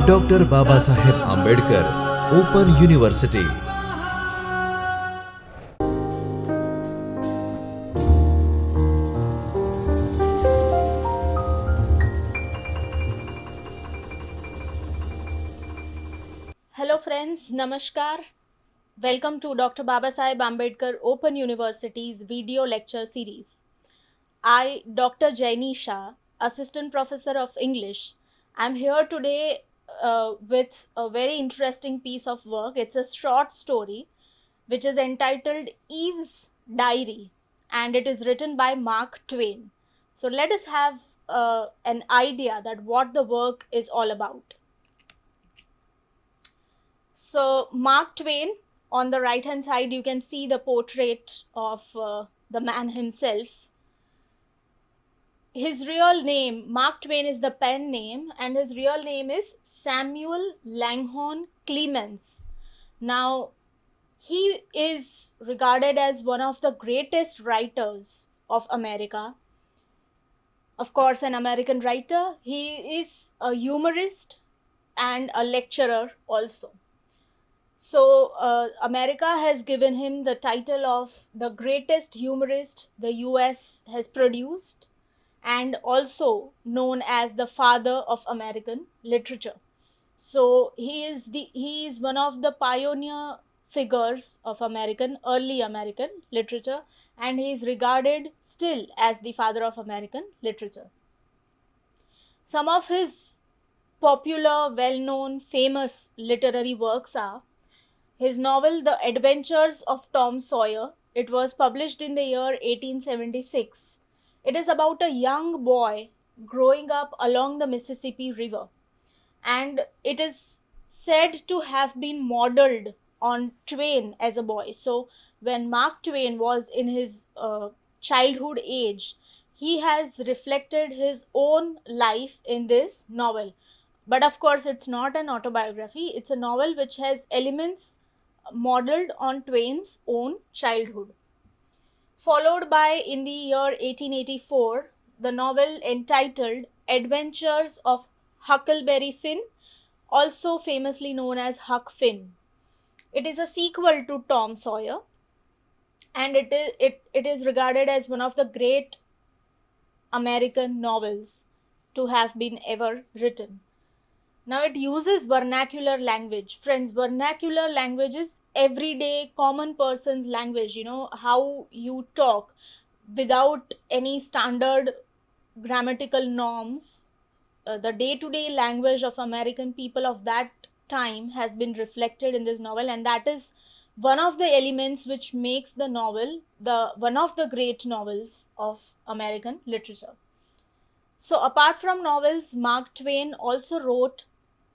Dr. Babasaheb Ambedkar, Open University. Hello friends, Namaskar. Welcome to Dr. Babasaheb Ambedkar Open University's video lecture series. I, Dr. Jaini Shah, Assistant Professor of English, I'm here today with a very interesting piece of work. It's a short story which is entitled Eve's Diary, and it is written by Mark Twain. So let us have an idea that what the work is all about. So Mark Twain, on the right hand side you can see the portrait of the man himself. His real name, Mark Twain is the pen name, and his real name is Samuel Langhorne Clemens. Now, he is regarded as one of the greatest writers of America. Of course, an American writer. He is a humorist and a lecturer also. So, America has given him the title of the greatest humorist the US has produced, and also known as the father of American literature. So he is one of the pioneer figures of early American literature, and he is regarded still as the father of American literature. Some of his popular, well-known, famous literary works are his novel The Adventures of Tom Sawyer. It was published in the year 1876. It is about a young boy growing up along the Mississippi River, and it is said to have been modeled on Twain as a boy. So when Mark Twain was in his childhood age, he has reflected his own life in this novel. But of course, it's not an autobiography, it's a novel which has elements modeled on Twain's own childhood. Followed by, in the year 1884, the novel entitled Adventures of Huckleberry Finn, also famously known as Huck Finn. It is a sequel to Tom Sawyer, and it is regarded as one of the great American novels to have been ever written. Now it uses vernacular language. Friends, vernacular language is everyday common person's language, how you talk without any standard grammatical norms. The day-to-day language of American people of that time has been reflected in this novel, and that is one of the elements which makes the novel one of the great novels of American literature. So apart from novels, Mark Twain also wrote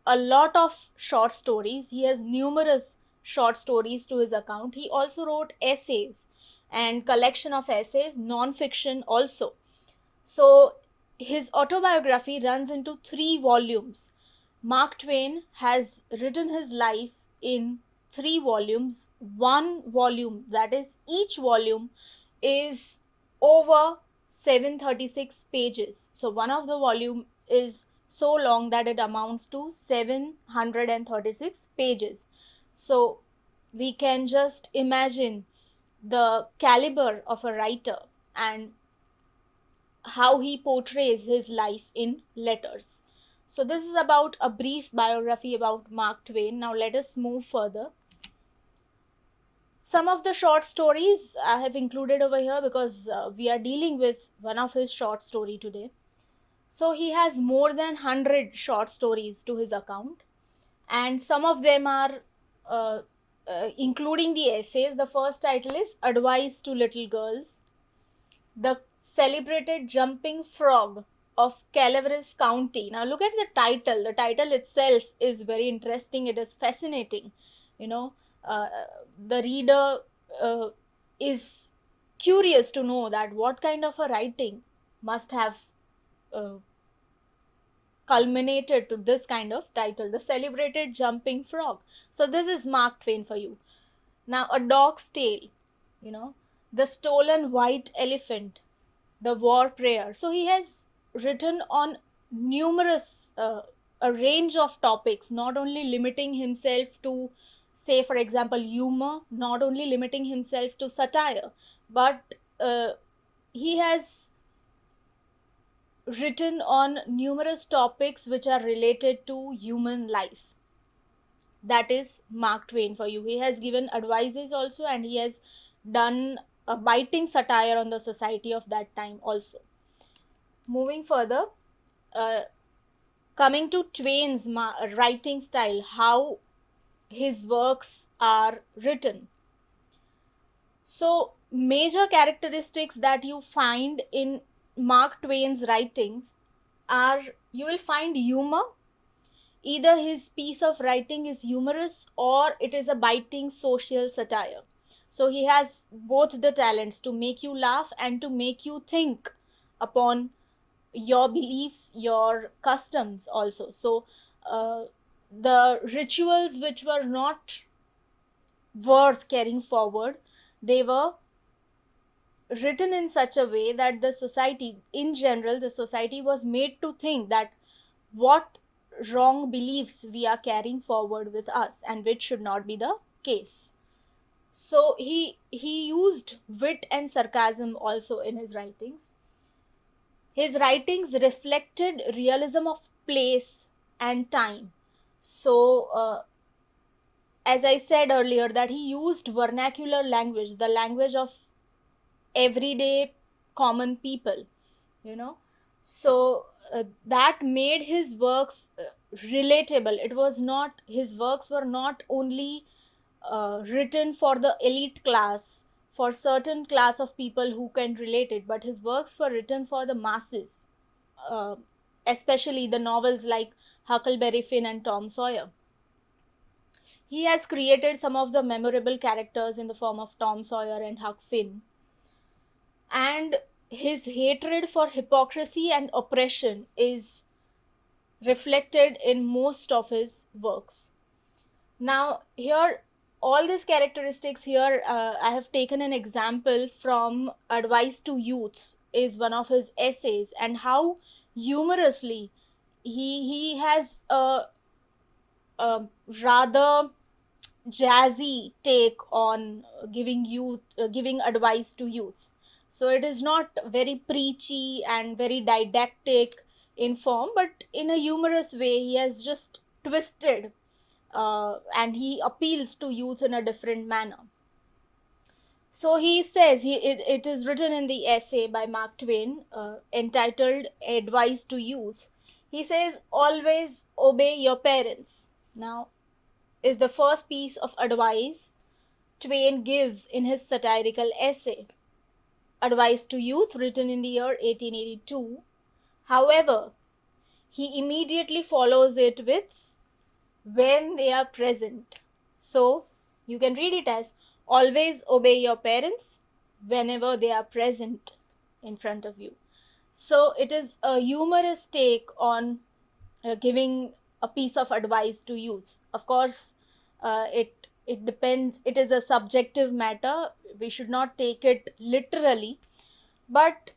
a lot of short stories. He has numerous short stories to his account. He also wrote essays and collection of essays, non-fiction also. So his autobiography runs into 3 volumes. Mark Twain has written his life in 3 volumes. One volume, that is, each volume is over 736 pages. So one of the volume is so long that it amounts to 736 pages. So we can just imagine the caliber of a writer and how he portrays his life in letters. So this is about a brief biography about Mark Twain. Now let us move further. Some of the short stories I have included over here because we are dealing with one of his short story today. So he has more than 100 short stories to his account, and some of them are including the essays. The first title is Advice to Little Girls. The Celebrated Jumping Frog of Calaveras County. Now look at the title. The title itself is very interesting. It is fascinating. The reader is curious to know that what kind of a writing must have culminated to this kind of title, The Celebrated Jumping Frog. So this is Mark Twain for you. Now, A Dog's Tale, The Stolen White Elephant, The War Prayer. So he has written on numerous a range of topics, not only limiting himself to, say for example, humor, not only limiting himself to satire, but he has written on numerous topics which are related to human life. That is Mark Twain for you. He has given advices also, and he has done a biting satire on the society of that time also. Moving further, uh, coming to Twain's writing style, how his works are written. So, major characteristics that you find in Mark Twain's writings are, you will find humor. Either his piece of writing is humorous or it is a biting social satire. So he has both the talents to make you laugh and to make you think upon your beliefs, your customs also. So the rituals which were not worth carrying forward, they were written in such a way that the society in general, the society was made to think that what wrong beliefs we are carrying forward with us, and which should not be the case. So he used wit and sarcasm also in his writings. His writings reflected realism of place and time. So as I said earlier, that he used vernacular language, the language of everyday common people, you know. So that made his works relatable. It was not, his works were not only written for the elite class, for certain class of people who can relate it, but his works were written for the masses, uh, especially the novels like Huckleberry Finn and Tom Sawyer. He has created some of the memorable characters in the form of Tom Sawyer and Huck Finn, and his hatred for hypocrisy and oppression is reflected in most of his works. Now, here, all these characteristics here, I have taken an example from Advice to Youth, is one of his essays, and how humorously he has a rather jazzy take on giving advice to youth. So it is not very preachy and very didactic in form, but in a humorous way he has just twisted, and he appeals to youth in a different manner. So he says, it is written in the essay by Mark Twain, entitled Advice to Youth. He says, always obey your parents. Now, is the first piece of advice Twain gives in his satirical essay, Advice to Youth, written in the year 1882. However, he immediately follows it with when they are present. So, you can read it as, always obey your parents whenever they are present in front of you. So, it is a humorous take on giving a piece of advice to youth. Of course, it depends. It is a subjective matter. We should not take it literally, but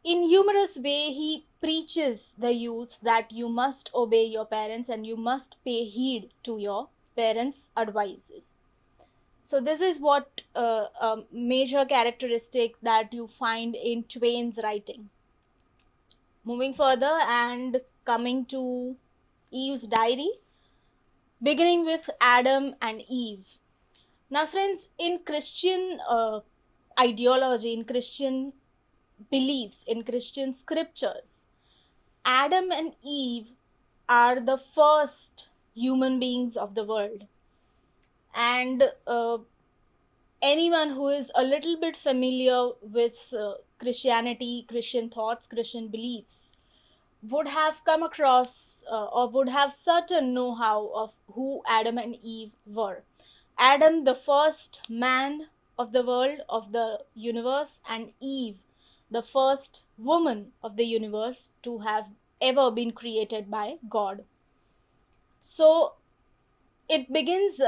in humorous way he preaches the youth that you must obey your parents and you must pay heed to your parents' advices. So this is what a major characteristic that you find in Twain's writing. Moving further and coming to Eve's diary, beginning with Adam and Eve. Now, friends, in Christian ideology, in Christian beliefs, in Christian scriptures, Adam and Eve are the first human beings of the world. And anyone who is a little bit familiar with Christianity, Christian thoughts, Christian beliefs, would have come across or would have certain know-how of who Adam and Eve were. Adam, the first man of the world, of the universe, and Eve, the first woman of the universe to have ever been created by God. So it begins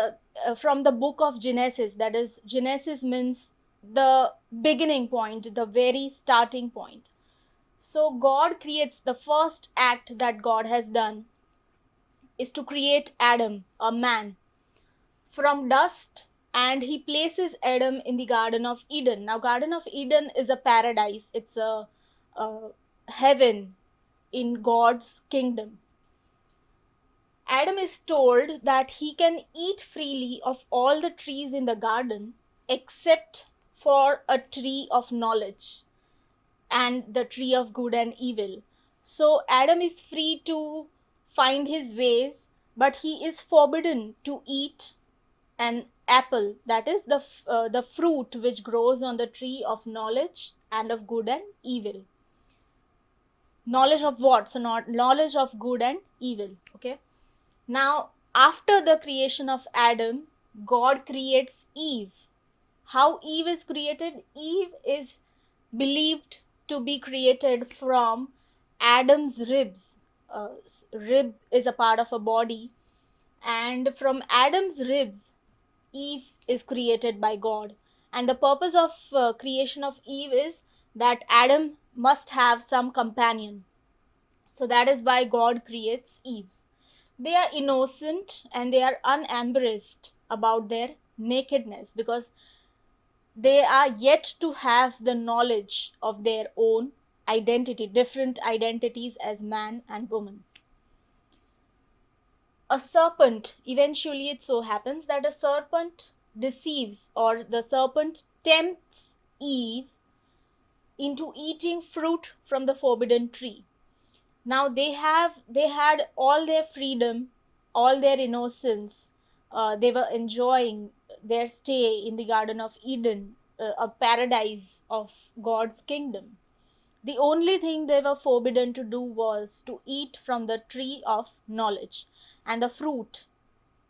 from the book of Genesis. That is, Genesis means the beginning point, the very starting point. So God creates, the first act that God has done is to create Adam, a man, from dust, and he places Adam in the Garden of Eden. Now, Garden of Eden is a paradise, it's a heaven in God's kingdom. Adam is told that he can eat freely of all the trees in the garden except for a tree of knowledge and the tree of good and evil. So Adam is free to find his ways, but he is forbidden to eat an apple, that is the fruit which grows on the tree of knowledge and of good and evil. Knowledge of what? So not knowledge of good and evil. Okay. Now, after the creation of Adam, God creates Eve. How Eve is created? Eve is believed to be created from Adam's ribs. Rib is a part of a body, and from Adam's ribs, Eve is created by God. And the purpose of creation of Eve is that Adam must have some companion. So that is why God creates Eve. They are innocent and they are unembarrassed about their nakedness because they are yet to have the knowledge of their own identity, different identities as man and woman. A serpent, eventually it so happens that a serpent deceives, or the serpent tempts Eve into eating fruit from the forbidden tree. Now they had all their freedom, all their innocence. They were enjoying their stay in the Garden of Eden, a paradise of God's kingdom. The only thing they were forbidden to do was to eat from the tree of knowledge and the fruit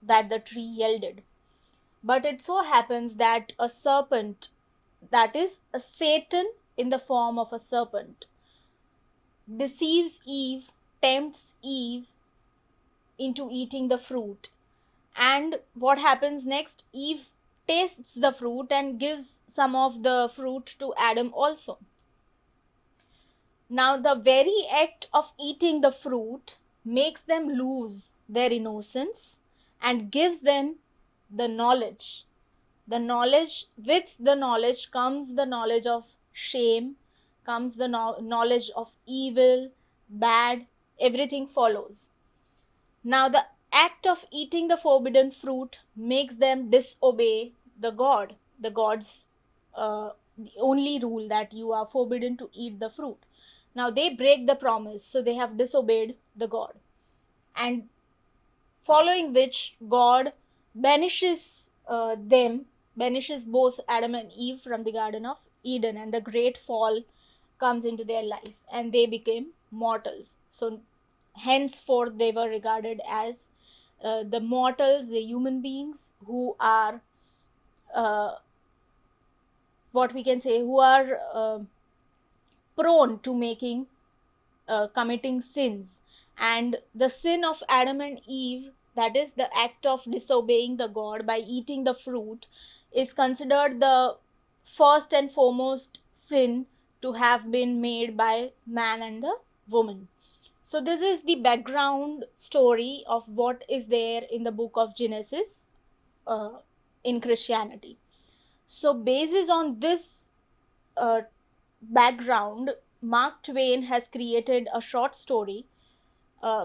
that the tree yielded. But it so happens that a serpent, that is a Satan in the form of a serpent, deceives Eve, tempts Eve into eating the fruit. And what happens next? Eve tastes the fruit and gives some of the fruit to Adam also. Now, the very act of eating the fruit makes them lose their innocence and gives them the knowledge. The knowledge, with the knowledge comes the knowledge of shame, comes the knowledge of evil, bad, everything follows. Now, the act of eating the forbidden fruit makes them disobey the God, the God's the only rule that you are forbidden to eat the fruit. Now, they break the promise, so they have disobeyed the God. And following which, God banishes banishes both Adam and Eve from the Garden of Eden, and the great fall comes into their life and they became mortals. So henceforth they were regarded as the mortals, the human beings who are what we can say, who are prone to making committing sins. And the sin of Adam and Eve, that is the act of disobeying the God by eating the fruit, is considered the first and foremost sin to have been made by man and the woman. So this is the background story of what is there in the book of Genesis in Christianity. So basis on this background, Mark Twain has created a short story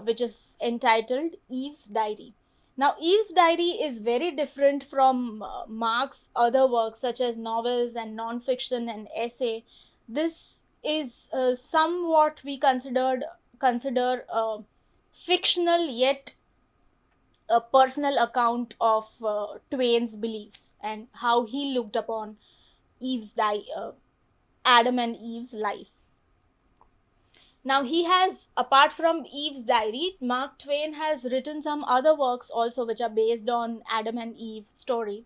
which is entitled Eve's Diary. Now, Eve's Diary is very different from Mark's other works such as novels and non-fiction and essay. This is somewhat we consider fictional yet a personal account of Twain's beliefs and how he looked upon Adam and Eve's life. Now, he has, apart from Eve's Diary, Mark Twain has written some other works also which are based on Adam and Eve's story.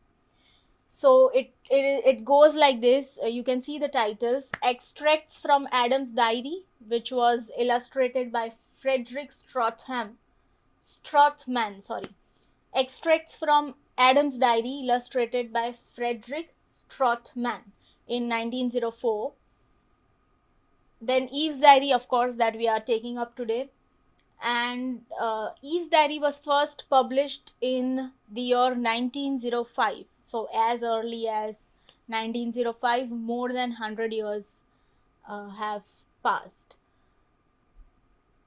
So it goes like this. You can see the titles: Extracts from Adam's Diary, which was illustrated by Frederick Strothman. Extracts from Adam's Diary, illustrated by Frederick Strothman in 1904. Then Eve's Diary, of course, that we are taking up today. And Eve's Diary was first published in the year 1905. So as early as 1905, more than 100 years have passed.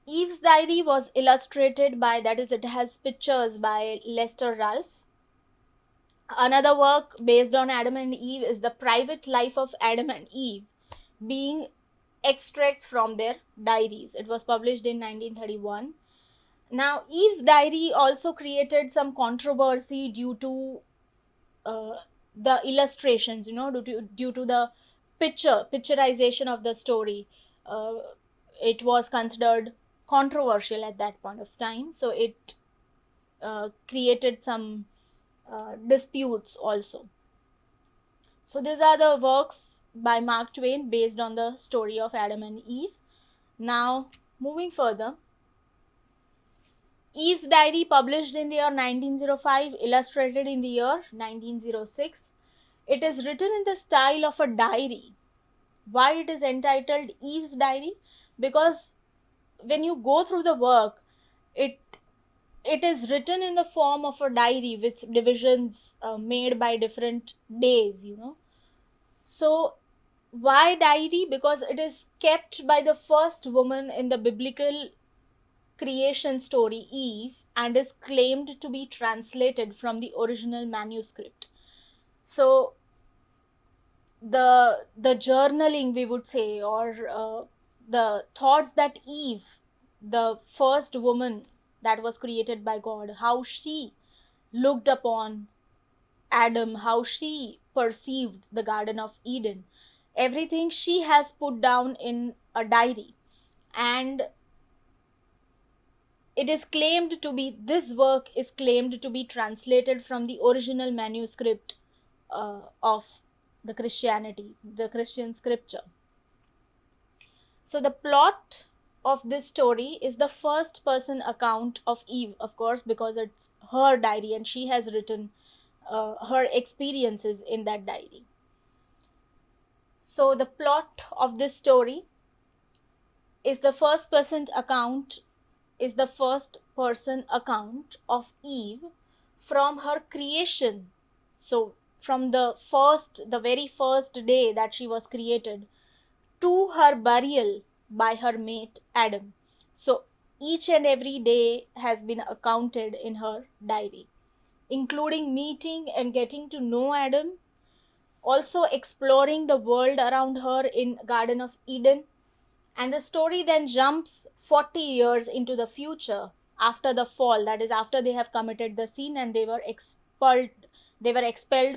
Eve's Diary was illustrated by, that is, it has pictures by Lester Ralph. Another work based on Adam and Eve is The Private Life of Adam and Eve, being extracts from their diaries. It was published in 1931. Now, Eve's Diary also created some controversy due to the illustrations, due to the picturization of the story. It was considered controversial at that point of time, so it created some disputes also. So these are the works by Mark Twain based on the story of Adam and Eve. Now, moving further, Eve's Diary, published in the year 1905, illustrated in the year 1906. It is written in the style of a diary. Why it is entitled Eve's Diary? Because when you go through the work, it is written in the form of a diary with divisions made by different days, So, why diary? Because it is kept by the first woman in the biblical creation story, Eve, and is claimed to be translated from the original manuscript. So, the journaling, we would say, or the thoughts that Eve, the first woman that was created by God, how she looked upon Adam, how she perceived the Garden of Eden, everything she has put down in a diary. And it is claimed to be, this work is claimed to be translated from the original manuscript of the Christian scripture. So the plot of this story is the first person account of Eve, of course, because it's her diary and she has written her experiences in that diary. So the plot of this story is the first person account of Eve from her creation. So from the very first day that she was created to her burial by her mate Adam. So each and every day has been accounted in her diary, including meeting and getting to know Adam, also exploring the world around her in Garden of Eden. And the story then jumps 40 years into the future after the fall, that is, after they have committed the sin and they were expelled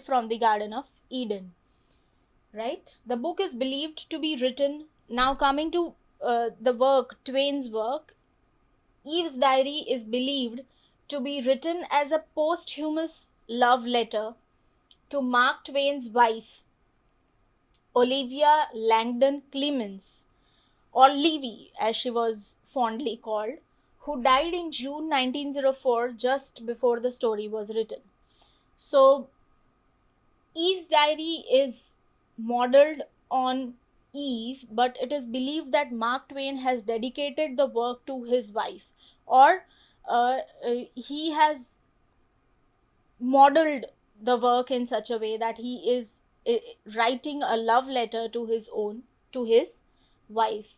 from the Garden of Eden. Right? The book is believed to be written, now coming to the work, Twain's work, Eve's Diary is believed to be written as a posthumous love letter to Mark Twain's wife, Olivia Langdon Clemens, or Livy as she was fondly called, who died in June 1904, just before the story was written. So, Eve's Diary is modeled on Eve, but it is believed that Mark Twain has dedicated the work to his wife, or he has modeled the work in such a way that he is writing a love letter to his wife.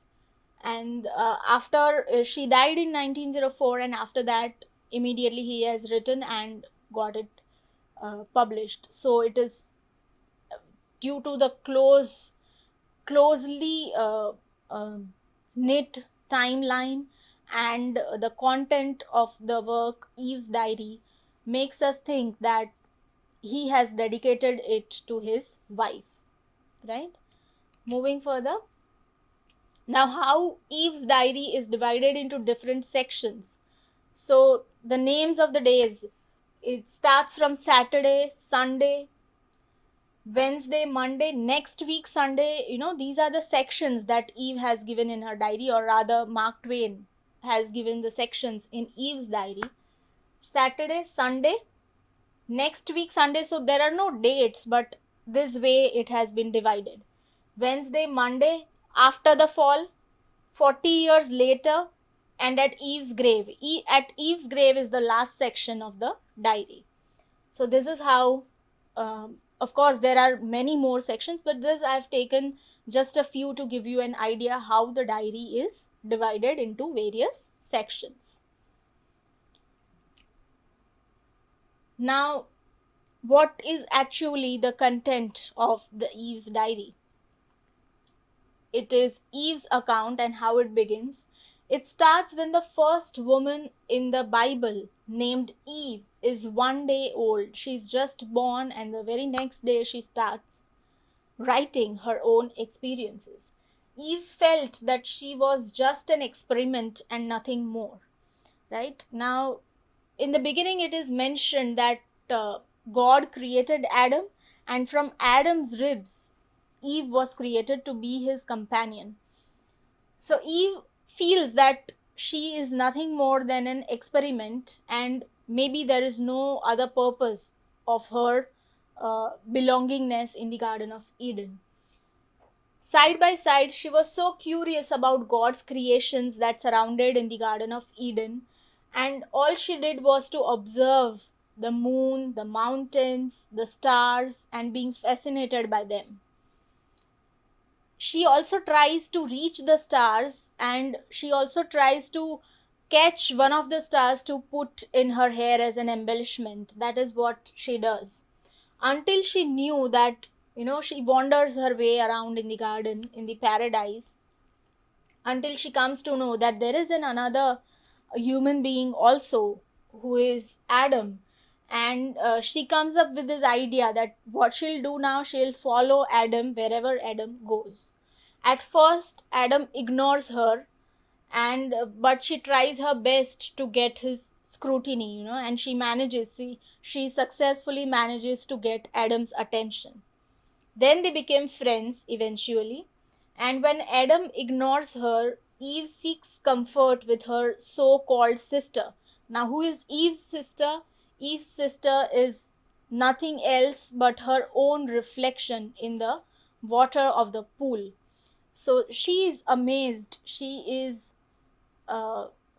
And after she died in 1904, and after that immediately he has written and got it published. So it is due to the closely knit timeline and the content of the work Eve's Diary makes us think that he has dedicated it to his wife, right? Moving further, now how Eve's Diary is divided into different sections. So the names of the days, it starts from Saturday, Sunday, Wednesday, Monday, next week Sunday. These are the sections that Eve has given in her diary, or rather Mark Twain has given the sections in Eve's Diary. Saturday, Sunday, next week Sunday. So there are no dates, but this way it has been divided. Wednesday, Monday, after the fall, 40 years later, and at Eve's grave. At Eve's grave is the last section of the diary. So this is how, of course, there are many more sections, but this I've taken just a few to give you an idea how the diary is divided into various sections. Now, what is actually the content of the Eve's diary? It is Eve's account and how it begins. It starts when the first woman in the Bible, named Eve, is 1 day old. She's just born, and the very next day she starts writing her own experiences. Eve felt that she was just an experiment and nothing more. Right? Now, in the beginning, it is mentioned that God created Adam, and from Adam's ribs, Eve was created to be his companion. So Eve feels that she is nothing more than an experiment, and maybe there is no other purpose of her belongingness in the Garden of Eden. Side by side, she was so curious about God's creations that surrounded in the Garden of Eden, and all she did was to observe the moon, the mountains, the stars, and being fascinated by them. She also tries to reach the stars, and she also tries to catch one of the stars to put in her hair as an embellishment. That is what she does. Until she knew that, she wanders her way around in the garden, in the paradise, until she comes to know that there is another human being also, who is Adam. And she comes up with this idea that what she'll do now, she'll follow Adam wherever Adam goes. At first, Adam ignores her, and but she tries her best to get his scrutiny, and she successfully manages to get Adam's attention. Then they became friends eventually, and when Adam ignores her, Eve seeks comfort with her so called sister. Now, who is Eve's sister? Eve's sister is nothing else but her own reflection in the water of the pool. So she is amazed. She is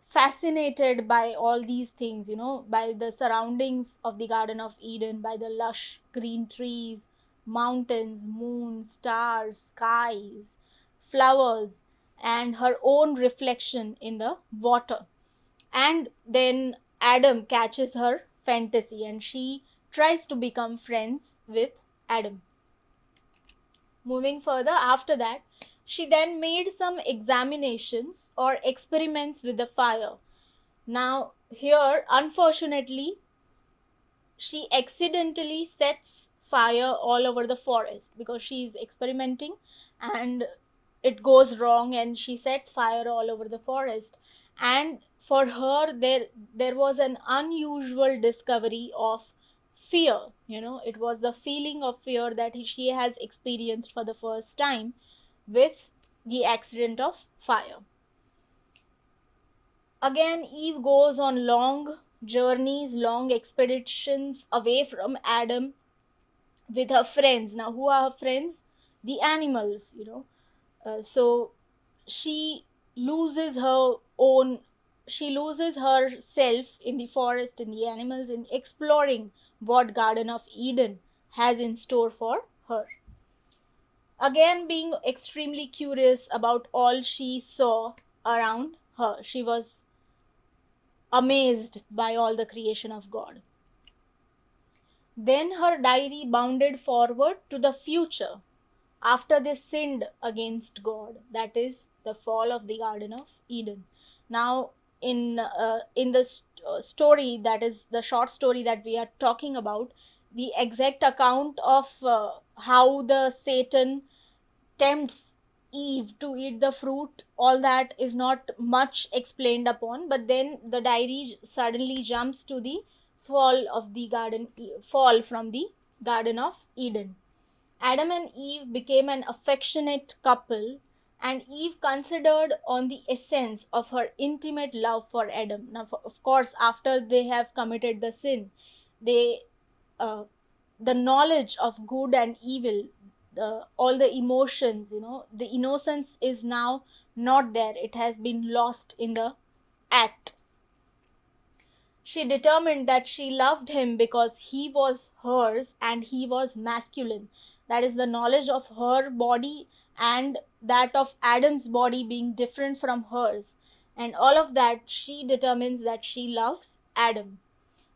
fascinated by all these things, by the surroundings of the Garden of Eden, by the lush green trees, mountains, moon, stars, skies, flowers, and her own reflection in the water. And then Adam catches her fantasy, and she tries to become friends with Adam. Moving further, after that, she then made some examinations or experiments with the fire. Now, here, unfortunately, she accidentally sets fire all over the forest because she is experimenting, and it goes wrong, and she sets fire all over the forest. And for her, there was an unusual discovery of fear. It was the feeling of fear that she has experienced for the first time with the accident of fire. Again, Eve goes on long journeys, long expeditions away from Adam with her friends. Now, who are her friends? The animals, so she loses herself in the forest, in the animals, in exploring what Garden of Eden has in store for her. Again, being extremely curious about all she saw around her, she was amazed by all the creation of God. Then her diary bounded forward to the future after they sinned against God, that is, the fall of the Garden of Eden. Now, in the story, that is the short story that we are talking about, the exact account of how the Satan tempts Eve to eat the fruit, all that is not much explained upon. But then the diary suddenly jumps to the fall from the Garden of Eden. Adam and Eve became an affectionate couple, and Eve considered on the essence of her intimate love for Adam. Now, of course, after they have committed the sin, they the knowledge of good and evil, all the emotions, the innocence is now not there. It has been lost in the act. She determined that she loved him because he was hers and he was masculine. That is the knowledge of her body and that of Adam's body being different from hers. And all of that, she determines that she loves Adam.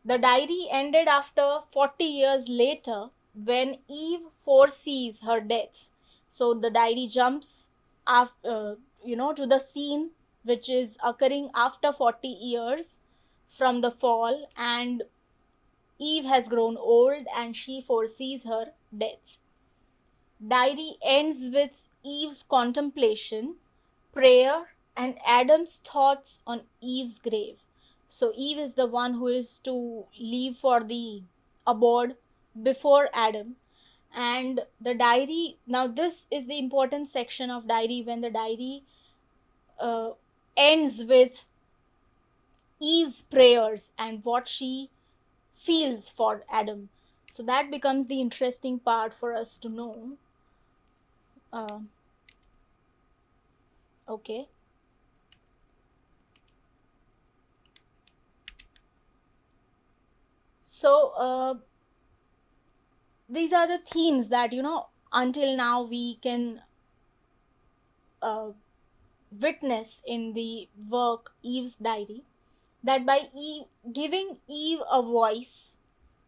The diary ended after 40 years later when Eve foresees her death. So the diary jumps after, to the scene which is occurring after 40 years from the fall, and Eve has grown old and she foresees her death. Diary ends with Eve's contemplation, prayer, and Adam's thoughts on Eve's grave. So Eve is the one who is to leave for the abode before Adam. And the diary, now this is the important section of diary, when the diary uh, ends with Eve's prayers and what she feels for Adam. So that becomes the interesting part for us to know. Uh, okay. So these are the themes that, until now we can uh, witness in the work Eve's Diary. That by giving Eve a voice,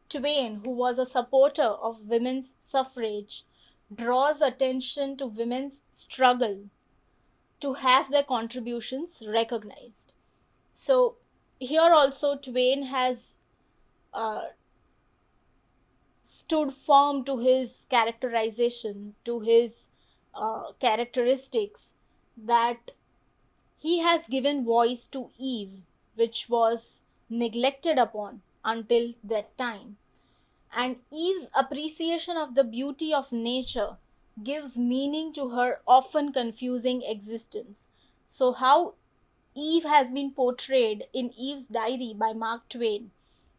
Twain, who was a supporter of women's suffrage, draws attention to women's struggle to have their contributions recognized. So here also Twain has uh, stood firm to his characterization, to his characteristics, that he has given voice to Eve, which was neglected upon until that time. And Eve's appreciation of the beauty of nature gives meaning to her often confusing existence. So, how Eve has been portrayed in Eve's Diary by Mark Twain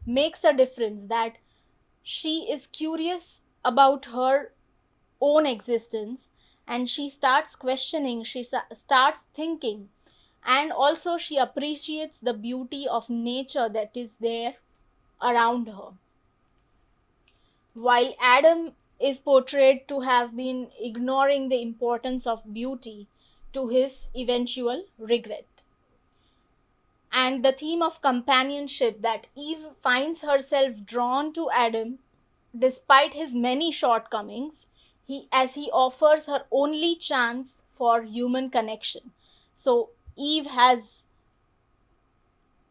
makes a difference, that she is curious about her own existence and she starts questioning, she starts thinking, and also she appreciates the beauty of nature that is there around her. While Adam is portrayed to have been ignoring the importance of beauty to his eventual regret. And the theme of companionship, that Eve finds herself drawn to Adam despite his many shortcomings, as he offers her only chance for human connection. So Eve has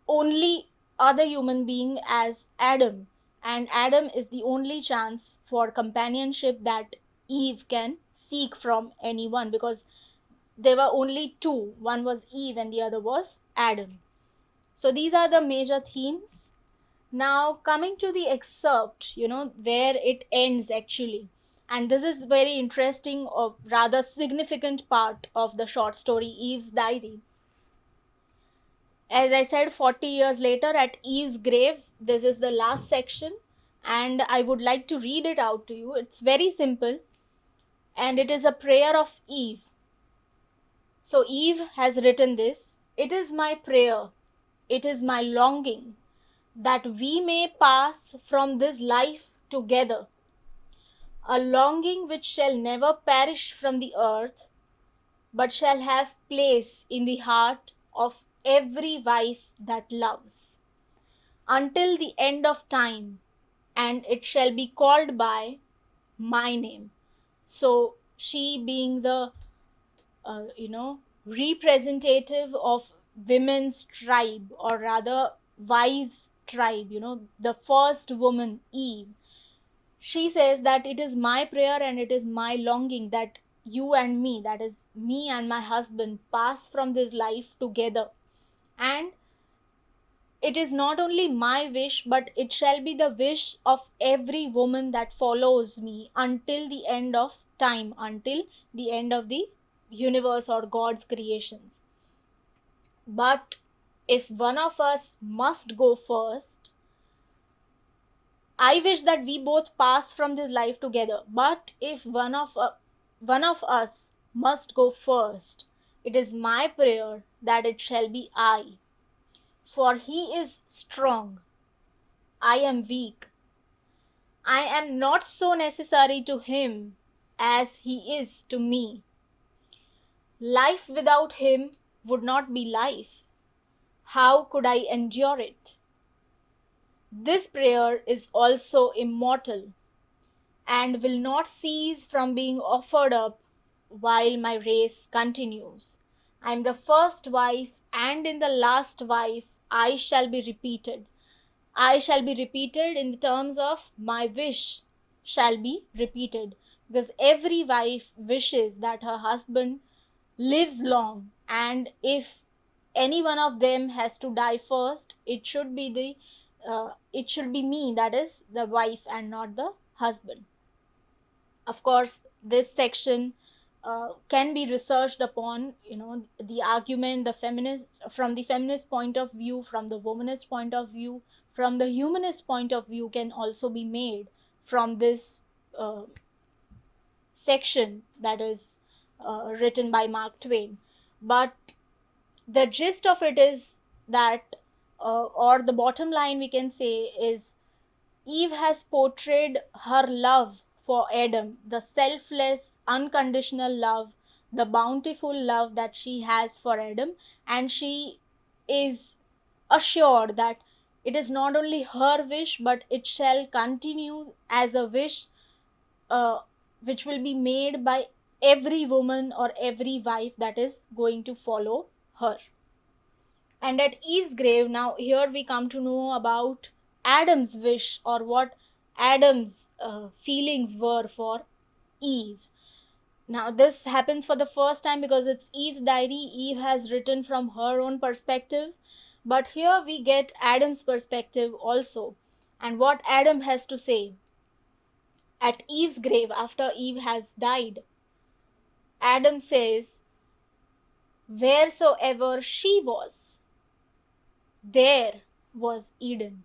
only other human being as Adam, and Adam is the only chance for companionship that Eve can seek from anyone, because there were only two, one was Eve and the other was Adam. So these are the major themes. Now coming to the excerpt, where it ends actually, and this is very interesting or rather significant part of the short story Eve's Diary. As I said, 40 years later at Eve's grave, this is the last section, and I would like to read it out to you. It's very simple, and it is a prayer of Eve. So Eve has written this: "It is my prayer, it is my longing, that we may pass from this life together, a longing which shall never perish from the earth, but shall have place in the heart of every wife that loves, until the end of time, and it shall be called by my name." So she being the representative of women's tribe, or rather wives tribe, the first woman, Eve, she says that it is my prayer and it is my longing that you and me, that is me and my husband, pass from this life together. And it is not only my wish, but it shall be the wish of every woman that follows me until the end of time, until the end of the universe or God's creations. But if one of us must go first, I wish that we both pass from this life together. But if one of us must go first, it is my prayer that it shall be I. For he is strong, I am weak. I am not so necessary to him as he is to me. Life without him would not be life. How could I endure it? This prayer is also immortal and will not cease from being offered up while my race continues. I am the first wife, and in the last wife I shall be repeated. I shall be repeated in the terms of my wish shall be repeated, because every wife wishes that her husband lives long, and if any one of them has to die first, it should be me, that is the wife, and not the husband. Of course, this section can be researched upon, the argument, the feminist, from the feminist point of view, from the womanist point of view, from the humanist point of view, can also be made from this section that is written by Mark Twain. But the gist of it is that, or the bottom line we can say is, Eve has portrayed her love for Adam, the selfless, unconditional love, the bountiful love that she has for Adam, and she is assured that it is not only her wish, but it shall continue as a wish uh, which will be made by every woman or every wife that is going to follow her. And at Eve's grave, now here we come to know about Adam's wish, or what Adam's feelings were for Eve. Now, this happens for the first time because it's Eve's diary. Eve has written from her own perspective. But here we get Adam's perspective also, and what Adam has to say. At Eve's grave, after Eve has died, Adam says, wheresoever she was, there was Eden.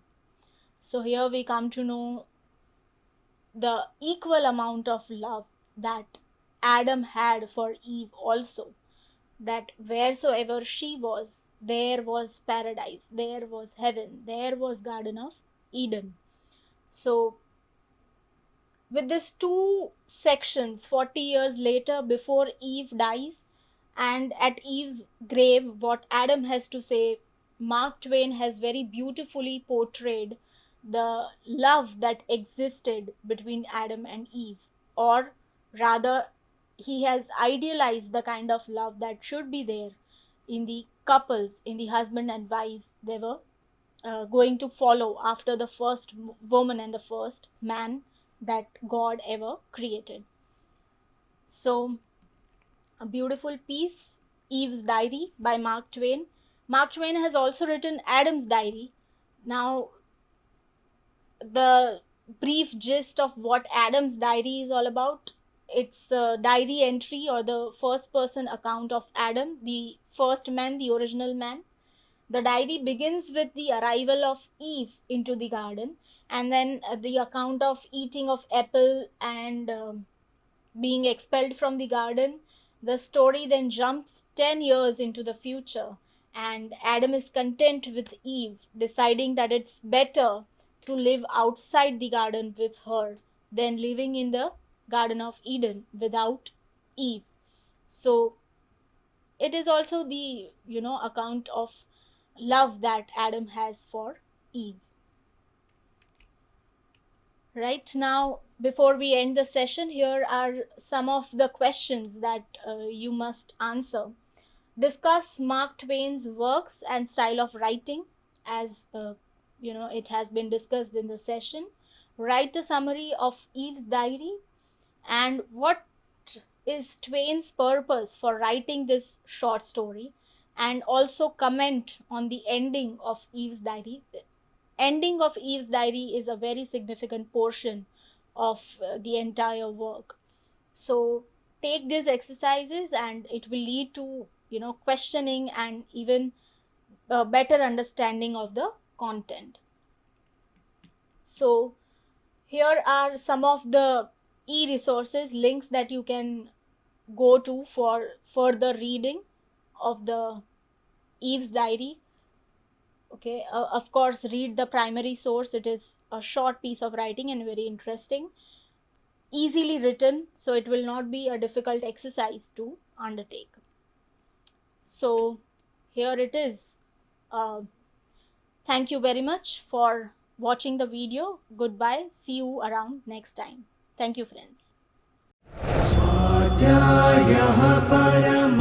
So here we come to know the equal amount of love that Adam had for Eve also. That wheresoever she was, there was paradise, there was heaven, there was Garden of Eden. So with these two sections, 40 years later, before Eve dies, and at Eve's grave, what Adam has to say, Mark Twain has very beautifully portrayed the love that existed between Adam and Eve, or rather, he has idealized the kind of love that should be there in the couples, in the husband and wives they were going to follow after the first woman and the first man that God ever created. So, a beautiful piece, Eve's Diary by Mark Twain. Mark Twain has also written Adam's Diary. Now, the brief gist of what Adam's Diary is all about, it's a diary entry or the first person account of Adam, the first man, the original man. The diary begins with the arrival of Eve into the garden, and then the account of eating of apple and being expelled from the garden. The story then jumps 10 years into the future, and Adam is content with Eve, deciding that it's better to live outside the garden with her than living in the Garden of Eden without Eve. So it is also the account of love that Adam has for Eve. Right now, before we end the session, here are some of the questions that you must answer. Discuss Mark Twain's works and style of writing, as it has been discussed in the session. Write a summary of Eve's diary, and what is Twain's purpose for writing this short story, and also comment on the ending of Eve's diary. The ending of Eve's diary is a very significant portion of the entire work. So take these exercises and it will lead to questioning and even a better understanding of the content. So Here are some of the e-resources links that you can go to for further reading of the Eve's diary. Okay, of course, read the primary source. It is a short piece of writing and very interesting, easily written, so it will not be a difficult exercise to undertake. So here it is. Thank you very much for watching the video. Goodbye. See you around next time. Thank you, friends. स्वाध्यायः परमः